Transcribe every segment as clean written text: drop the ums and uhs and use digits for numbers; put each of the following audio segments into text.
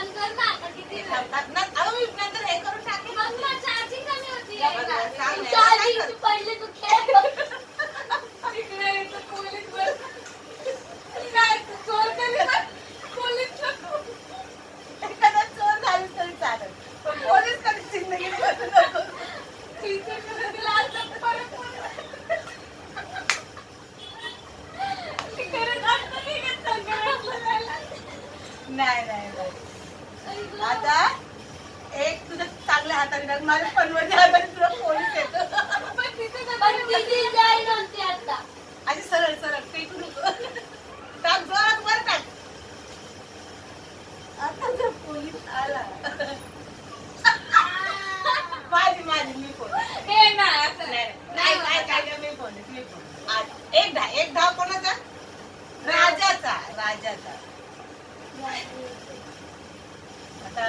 बंद कर ना आता किती मी नंतर हे करून टाकेल. मग मला चार्जिंग कमी होती सांग ना, चार्जिंग पहिले तू खेळ तिकडे इथं पोलीस काय तू चोर केली ना पोलीस एखादा चोर झालीस तरी चालेल, पण पोलीस कधी जिंदगीत बसू नको. टीचर तिला आज परत नाही नाही नाही. आता एक तुझ्या चांगल्या हाताने टाक, माझ्या पनवत्या हाताने तुला पोलीस येतो. अशी सरळ सरळ फेकू नको. टाक जोरात वर टाक. आता जर पोलीस आला माझी माझी मी पोलीस. हे नाही असं नाही नाही नाही काय मी पोलीस मी पोलीस. आज एक धाव कोणाचा? राजाचा राजाचा. आता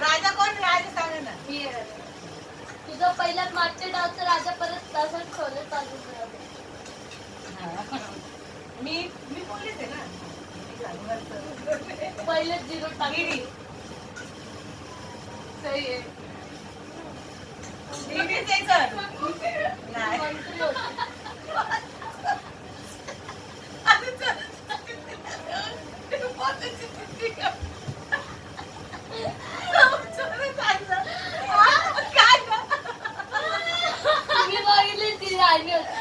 राजा कोण? राजा सांग ना. तुझं पहिल्यात मागच्या डावचा राजा परत तसंच ठेवलं चालू मी पोलीस आहे ना. पहिलेच झिरो टाकली सही आहे दीदीच आहे सर. नाही मी बघितली ती राणी होती